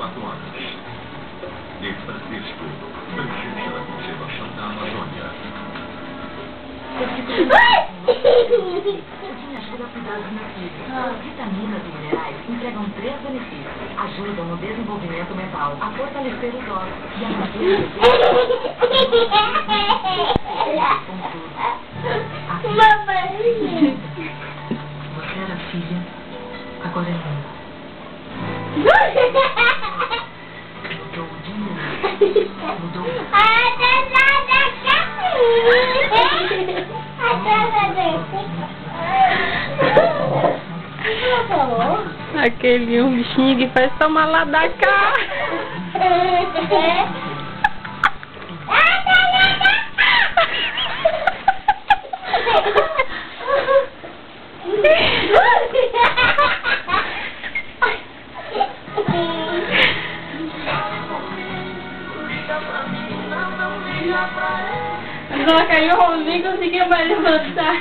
4 anos. E Francisco, princesa da conservação da Amazônia. Pudim ajuda a cuidar dos meus filhos. Vitaminas e minerais entregam 3 benefícios. Ajudam no desenvolvimento mental, a fortalecer os ossos e a manter o Você era filha, agora é mãe. Mudou o dia, mudou o Aquele bichinho que faz tomar lá da cá. Agora caiu o Rosinho e conseguiu mais levantar.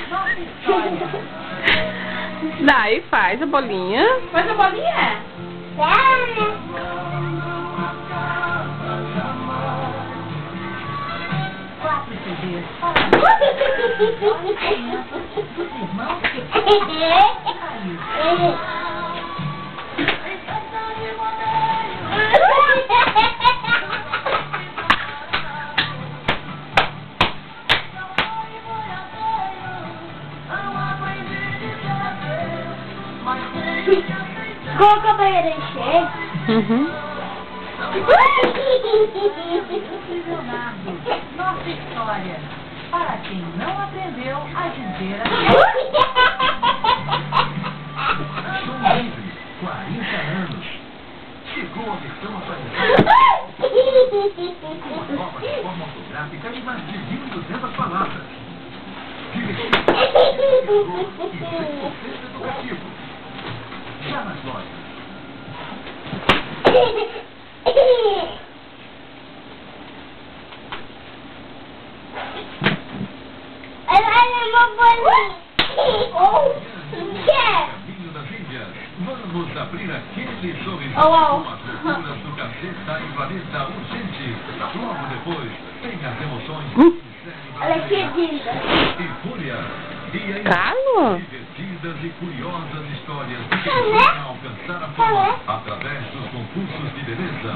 Daí faz a bolinha. Faz a bolinha? Quatro CDs dos irmãos que Qual a banheira encher? Leonardo, nossa história. Para quem não aprendeu a dizer Som Livre, 40 anos. Chegou a versão atualizada. Uma nova forma ortográfica e mais de 1.200 palavras. Divertido, e 100% educativo. Já nas lojas. Caminho das Índias. Vamos abrir aquele sorriso com as loucuras do Caceta e Planeta Urgente. Logo depois, tem as emoções Olha que linda. e fúria. E ainda Carlos? divertidas e curiosas histórias que vão alcançar a fama através dos concursos de beleza.